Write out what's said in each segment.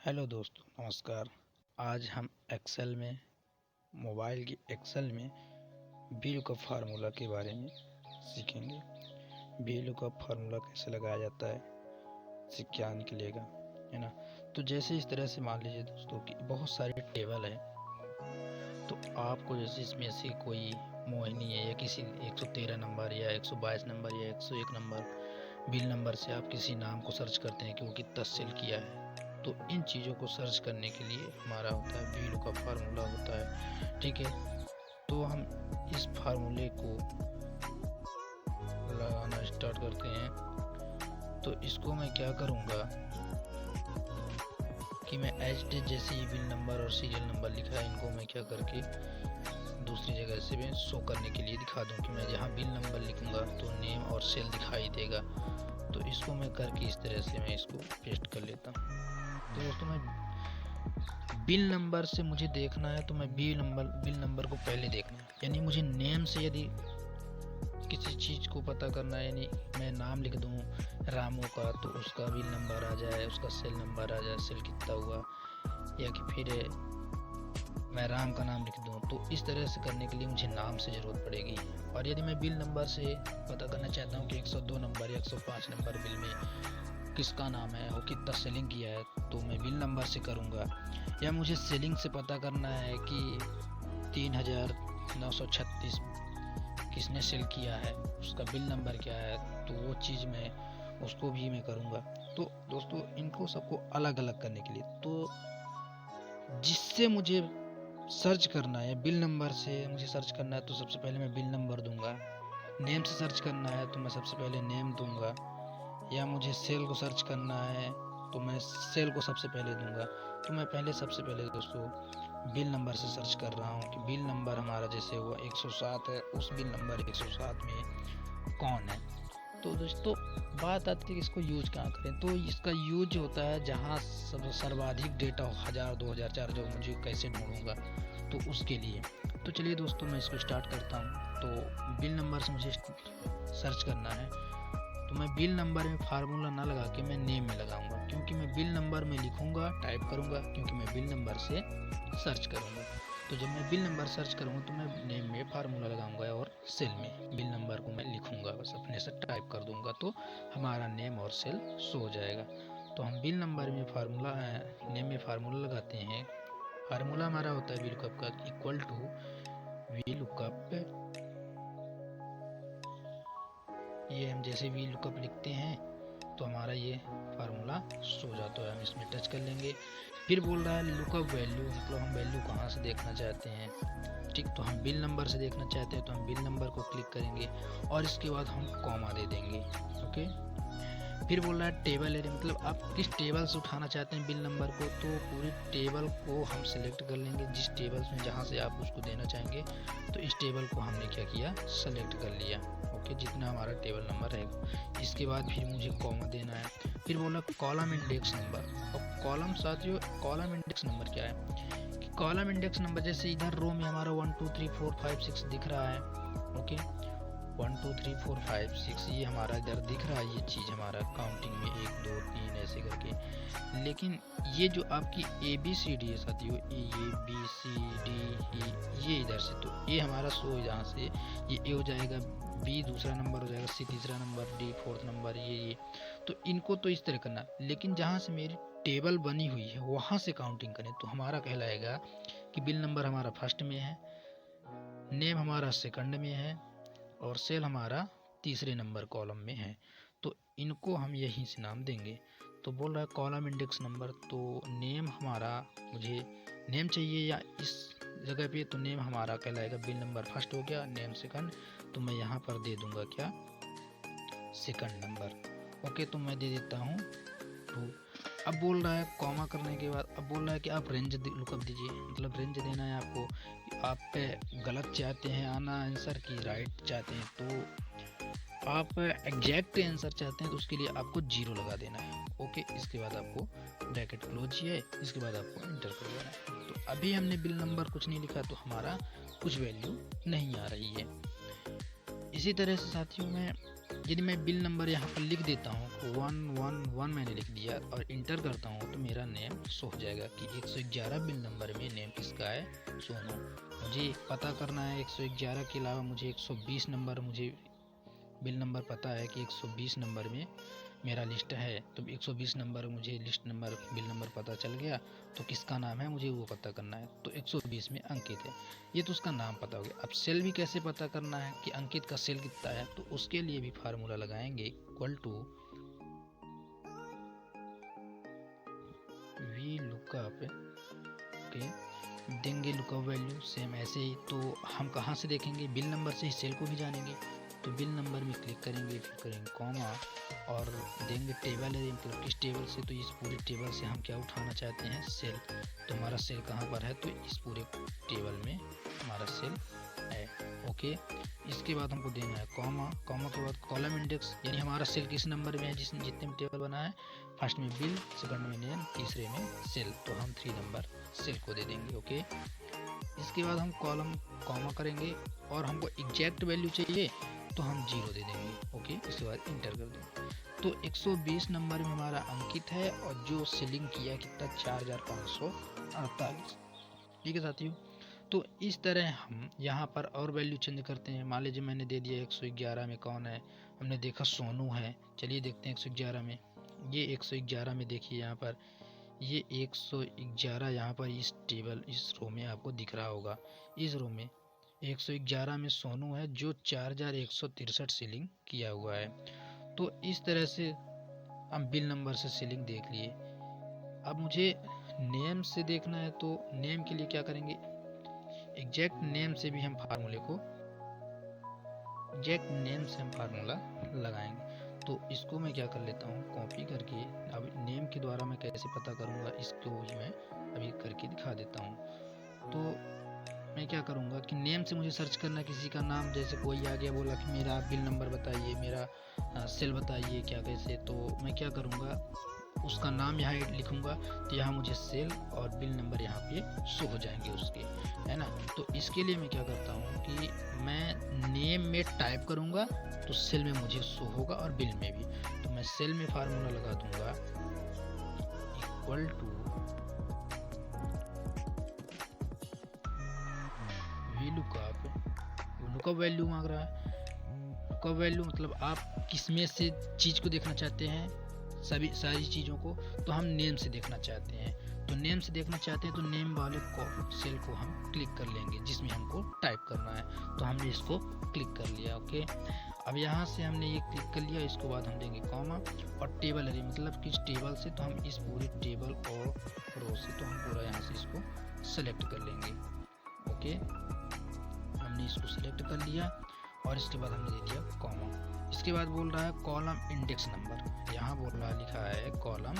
Hello दोस्तों, नमस्कार। आज हम एक्सेल में मोबाइल की एक्सेल में VLOOKUP फार्मूला के बारे में सीखेंगे। VLOOKUP फार्मूला कैसे लगाया जाता है, इससे क्या निकलेगा, है ना। तो जैसे इस तरह से मान लीजिए दोस्तों कि बहुत सारे टेबल है, तो आपको जैसे इसमें से कोई मोहिनी है या किसी 113 नंबर या 122 नंबर या 101 नंबर बिल नंबर से आप किसी नाम को सर्च करते हैं कि वो कितना सेल किया है। तो इन चीज़ों को सर्च करने के लिए हमारा होता है VLOOKUP फार्मूला होता है, ठीक है। तो हम इस फार्मूले को लगाना स्टार्ट करते हैं। तो इसको मैं क्या करूँगा कि मैं एज डी जैसे ही बिल नंबर और सीरियल नंबर लिखा है, इनको मैं क्या करके दूसरी जगह से मैं शो करने के लिए दिखा दूँ कि मैं जहाँ बिल नंबर लिखूँगा तो नेम और सेल दिखाई देगा। तो इसको मैं करके इस तरह से मैं इसको पेस्ट कर लेता हूँ। तो दोस्तों, मैं बिल नंबर से मुझे देखना है, तो मैं बिल नंबर को पहले देखना है। यानी मुझे नेम से यदि किसी चीज़ को पता करना है, यानी मैं नाम लिख दूँ रामू का, तो उसका बिल नंबर आ जाए, उसका सेल नंबर आ जाए, सेल कितना हुआ, या कि फिर मैं राम का नाम लिख दूँ। तो इस तरह से करने के लिए मुझे नाम से ज़रूरत पड़ेगी। और यदि मैं बिल नंबर से पता करना चाहता हूँ कि 102 नंबर या 105 नंबर बिल में किसका नाम है और कितना सेलिंग किया है, तो मैं बिल नंबर से करूँगा। या मुझे सेलिंग से पता करना है कि 3936 किसने सेल किया है, उसका बिल नंबर क्या है, तो वो चीज़ मैं उसको भी मैं करूँगा। तो दोस्तों, इनको सबको अलग अलग करने के लिए, तो जिससे मुझे सर्च करना है बिल नंबर से मुझे सर्च करना है, तो सबसे पहले मैं बिल नंबर दूंगा। नेम से सर्च करना है तो मैं सबसे पहले नेम दूंगा। या मुझे सेल को सर्च करना है तो मैं सेल को सबसे पहले दूंगा। तो मैं सबसे पहले दोस्तों बिल नंबर से सर्च कर रहा हूँ कि बिल नंबर हमारा जैसे हुआ 107 है, उस बिल नंबर 107 में कौन है। तो दोस्तों, बात आती है कि इसको यूज कहाँ करें। तो इसका यूज होता है जहाँ सर्वाधिक डेटा हो, 1000, 2000, 4000, मुझे कैसे ढूंढूंगा, तो उसके लिए। तो चलिए दोस्तों, मैं इसको स्टार्ट करता हूँ। तो बिल नंबर से मुझे सर्च करना है, तो मैं बिल नंबर में फार्मूला ना लगा के मैं नेम में लगाऊंगा, क्योंकि मैं बिल नंबर में लिखूंगा, टाइप करूंगा, क्योंकि मैं बिल नंबर से सर्च करूंगा। तो जब मैं बिल नंबर सर्च करूंगा तो मैं नेम में फार्मूला लगाऊंगा और सेल में बिल नंबर को मैं लिखूंगा, बस अपने से टाइप कर दूंगा, तो हमारा नेम और सेल शो हो जाएगा। तो हम बिल नंबर में फार्मूला नेम में फार्मूला लगाते हैं। फार्मूला हमारा होता है VLOOKUP का इक्वल टू VLOOKUP। ये हम जैसे VLOOKUP लिखते हैं तो हमारा ये फार्मूला शो जाता है। हम इसमें टच कर लेंगे। फिर बोल रहा है लुकअप वैल्यू, मतलब हम वैल्यू कहाँ से देखना चाहते हैं, ठीक। तो हम बिल नंबर से देखना चाहते हैं तो हम बिल नंबर को क्लिक करेंगे और इसके बाद हम कॉमा दे देंगे, ओके। फिर बोल रहा है टेबल एरिया, मतलब आप किस टेबल से उठाना चाहते हैं बिल नंबर को, तो पूरी टेबल को हम सिलेक्ट कर लेंगे, जिस टेबल में जहाँ से आप उसको देना चाहेंगे। तो इस टेबल को हमने क्या किया, सेलेक्ट कर लिया, ओके, जितना हमारा टेबल नंबर रहेगा। इसके बाद फिर मुझे कॉमा देना है। फिर बोला कॉलम इंडेक्स नंबर। और कॉलम साथियों, कॉलम इंडेक्स नंबर क्या है कि कॉलम इंडेक्स नंबर जैसे इधर रो में हमारा 1 2 3 4 5 6 दिख रहा है, ओके। 1 2 3 4 5 6 ये हमारा इधर दिख रहा है, ये चीज़ हमारा काउंटिंग में 1 2 3 ऐसे करके। लेकिन ये जो आपकी ABCD है साथियों, ABCD ये इधर से, तो ए हमारा शो जहाँ से ये ए हो जाएगा, B दूसरा नंबर हो जाएगा, C तीसरा नंबर, D फोर्थ नंबर, ये। तो इनको तो इस तरह करना, लेकिन जहाँ से मेरी टेबल बनी हुई है वहाँ से काउंटिंग करें तो हमारा कहलाएगा कि बिल नंबर हमारा फर्स्ट में है, नेम हमारा सेकंड में है और सेल हमारा तीसरे नंबर कॉलम में है। तो इनको हम यहीं से नाम देंगे। तो बोल रहा है कॉलम इंडेक्स नंबर, तो नेम हमारा, मुझे नेम चाहिए या इस जगह पे, तो नेम हमारा कहलाएगा बिल नंबर फर्स्ट हो गया, नेम सेकंड, तो मैं यहाँ पर दे दूंगा क्या, सेकंड नंबर, ओके। तो मैं दे देता हूँ 2। अब बोल रहा है कॉमा करने के बाद, अब बोल रहा है कि आप रेंज लुकअप दीजिए, मतलब रेंज देना है आपको, आप पे गलत चाहते हैं आना आंसर की राइट चाहते हैं, तो आप एग्जैक्ट आंसर चाहते हैं तो उसके लिए आपको 0 लगा देना है, ओके। इसके बाद आपको ब्रैकेट क्लोज है, इसके बाद आपको इंटर कर देना है। तो अभी हमने बिल नंबर कुछ नहीं लिखा तो हमारा कुछ वैल्यू नहीं आ रही है। इसी तरह से साथियों, मैं यदि मैं बिल नंबर यहाँ पर लिख देता हूँ, 111 मैंने लिख दिया और इंटर करता हूँ, तो मेरा नेम शो हो जाएगा कि 111 बिल नंबर में नेम किसका है, सोनू। मुझे पता करना है 111 के अलावा मुझे 120 नंबर, मुझे बिल नंबर पता है कि 120 नंबर में मेरा लिस्ट है, तो 120 नंबर मुझे लिस्ट नंबर बिल नंबर पता चल गया, तो किसका नाम है मुझे वो पता करना है, तो 120 में अंकित है, ये तो उसका नाम पता हो गया। अब सेल भी कैसे पता करना है कि अंकित का सेल कितना है, तो उसके लिए भी फार्मूला लगाएंगे, equal to V lookup, okay, देंगे लुकअप वैल्यू सेम ऐसे ही। तो हम कहाँ से देखेंगे, बिल नंबर से ही सेल को भी जानेंगे, तो बिल नंबर में क्लिक करेंगे, फिर करेंगे कॉमा और देंगे टेबल है, मतलब किस टेबल से, तो इस पूरे टेबल से हम क्या उठाना चाहते हैं, सेल। तो हमारा सेल कहाँ पर है, तो इस पूरे टेबल में हमारा सेल है, ओके। इसके बाद हमको देना है कॉमा, कॉमा के बाद कॉलम इंडेक्स, यानी हमारा सेल किस नंबर में है, जितने में टेबल बना है, फर्स्ट में बिल, सेकंड में नेम, तीसरे में सेल, तो हम 3 नंबर सेल को दे देंगे, ओके। इसके बाद हम कॉलम कॉमा करेंगे और हमको एग्जैक्ट वैल्यू चाहिए, तो हम 0 दे देंगे, ओके। इसके बाद इंटर कर देंगे, तो 120 नंबर में हमारा अंकित है और जो सेलिंग किया कितना, 4548, ठीक है साथियों। तो इस तरह हम यहाँ पर और वैल्यू चेंज करते हैं। मान लीजिए मैंने दे दिया 111 में कौन है, हमने देखा सोनू है, चलिए देखते हैं 111 में, ये 111 में देखिए यहाँ पर ये 111 यहाँ पर इस टेबल, इस रो में आपको दिख रहा होगा, इस रो में 111 में सोनू है जो 4163 सेलिंग किया हुआ है। तो इस तरह से हम बिल नंबर से सेलिंग देख लिए। अब मुझे नेम से देखना है, तो नेम के लिए क्या करेंगे, एग्जैक्ट नेम से भी हम फार्मूले को, एग्जैक्ट नेम से हम फार्मूला लगाएंगे। तो इसको मैं क्या कर लेता हूँ, कॉपी करके, अब नेम के द्वारा मैं कैसे पता करूँगा, इसको भी मैं अभी करके दिखा देता हूँ। तो मैं क्या करूँगा कि नेम से मुझे सर्च करना किसी का नाम, जैसे कोई आ गया बोला कि मेरा बिल नंबर बताइए, मेरा सेल बताइए क्या कैसे, तो मैं क्या करूँगा, उसका नाम यहाँ लिखूँगा, तो यहाँ मुझे सेल और बिल नंबर यहाँ पे शो हो जाएंगे उसके, है ना। तो इसके लिए मैं क्या करता हूँ कि मैं नेम में टाइप करूँगा तो सेल में मुझे शो होगा और बिल में भी। तो मैं सेल में फार्मूला लगा दूंगा, equal to V lookup value मांग रहा है। लुकअप वैल्यू मतलब आप किसमें से चीज़ को देखना चाहते हैं, सारी चीज़ों को, तो हम नेम से देखना चाहते हैं। तो नेम से देखना चाहते हैं तो नेम वाले सेल को हम क्लिक कर लेंगे जिसमें हमको टाइप करना है, तो हमने इसको क्लिक कर लिया, ओके। अब यहाँ से हमने ये क्लिक कर लिया, इसके बाद हम देंगे कॉमा और टेबल एरे, मतलब किस टेबल से, तो हम इस पूरे टेबल और रो से, तो हम पूरा यहाँ से इसको सेलेक्ट कर लेंगे, ओके। हमने इसको सेलेक्ट कर लिया और इसके बाद हमने दे दिया कॉमा। इसके बाद बोल रहा है कॉलम इंडेक्स नंबर, यहाँ बोल रहा है, लिखा है कॉलम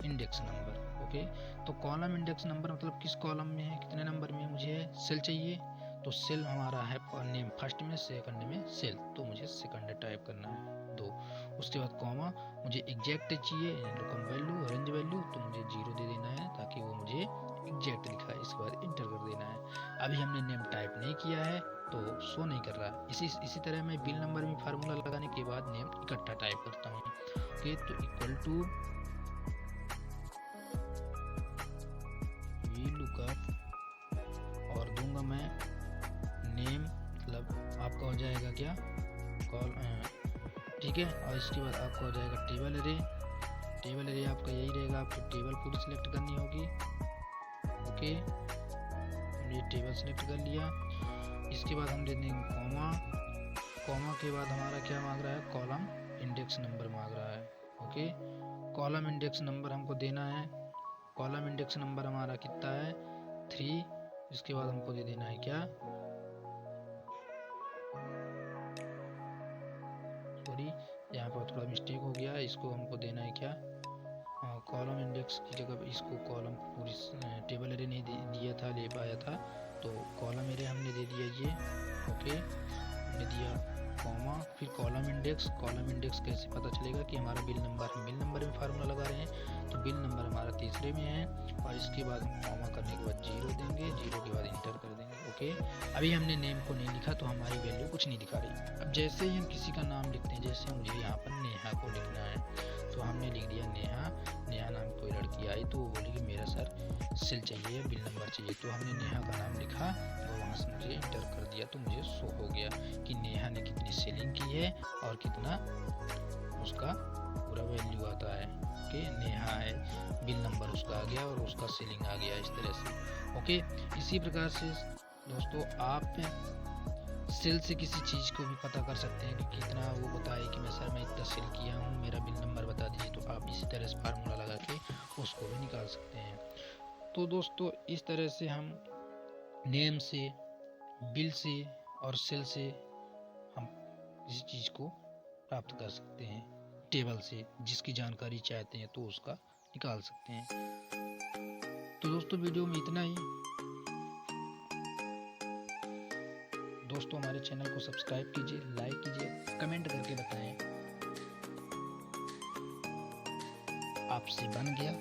इंडेक्स नंबर, ओके। तो कॉलम इंडेक्स नंबर मतलब किस कॉलम में है, कितने नंबर में मुझे सेल चाहिए, तो सेल हमारा है नेम फर्स्ट में, सेकंड में सेल, तो मुझे सेकंड टाइप करना है 2। उसके बाद कॉमा, मुझे एग्जैक्ट चाहिए, लुकअप वैल्यू, रेंज वैल्यू, तो मुझे 0 दे देना है ताकि वो मुझे एग्जैक्ट लिखा है। इसके बाद इंटर कर देना है। अभी हमने नेम टाइप नहीं किया है तो शो नहीं कर रहा। इसी तरह मैं बिल नंबर में फार्मूला लगाने के बाद नेम इकट्ठा टाइप करता हूँ, ओके। तो इक्वल टू वी लुकअप और दूंगा मैं नेम, मतलब आपका हो जाएगा क्या, कॉल, ठीक है। और इसके बाद आपका हो जाएगा टेबल एरे। टेबल एरे आपका यही रहेगा, आपको टेबल पूरी सिलेक्ट करनी होगी, ओके। हमने टेबल सिलेक्ट कर लिया। इसके बाद हम दे देंगे कॉमा, कॉमा के बाद हमारा क्या मांग रहा है, कॉलम इंडेक्स नंबर मांग रहा है, ओके। कॉलम इंडेक्स नंबर हमको देना है, कॉलम इंडेक्स नंबर हमारा कितना है, 3। इसके बाद हमको दे देना है क्या, सॉरी यहाँ पर थोड़ा मिस्टेक हो गया, इसको हमको देना है क्या, कॉलम इंडेक्स की जगह इसको कॉलम पूरी टेबल एरे नहीं दिया था, ले पाया था, तो कॉलम एरे हमने दे दिया ये, ओके। हमने दिया कॉमा, फिर कॉलम इंडेक्स। कॉलम इंडेक्स कैसे पता चलेगा कि हमारा बिल नंबर में फार्मूला लगा रहे हैं, तो बिल नंबर हमारा तीसरे में है और इसके बाद हम कॉमा करने के बाद 0 देंगे, 0 के बाद इंटर कर देंगे। ओके, अभी हमने नेम को नहीं लिखा तो हमारी वैल्यू कुछ नहीं दिखा रही। अब जैसे ही हम किसी का नाम लिखते हैं, जैसे मुझे यहाँ पर नेहा को लिखना है तो हमने लिख दिया नेहा। नेहा नाम कोई लड़की आई तो वो बोली कि मेरा सर सेल चाहिए, बिल नंबर चाहिए, तो हमने नेहा का नाम लिखा और वहाँ से मुझे इंटर कर दिया तो मुझे शो हो गया कि नेहा ने कितनी सेलिंग की है और कितना उसका पूरा वैल्यू आता है। ओके, नेहा है, बिल नंबर उसका आ गया और उसका सेलिंग आ गया, इस तरह से। ओके, इसी प्रकार से दोस्तों आप सेल से किसी चीज़ को भी पता कर सकते हैं कि कितना वो बताए कि मैं इतना सेल किया हूँ, मेरा बिल नंबर बता दीजिए, तो आप इसी तरह से फार्मूला लगा के उसको भी निकाल सकते हैं। तो दोस्तों इस तरह से हम नेम से, बिल से और सेल से हम किसी चीज़ को प्राप्त कर सकते हैं, टेबल से जिसकी जानकारी चाहते हैं तो उसका निकाल सकते हैं। तो दोस्तों वीडियो में इतना ही। दोस्तों हमारे चैनल को सब्सक्राइब कीजिए, लाइक कीजिए, कमेंट करके बताएं आपसे बन गया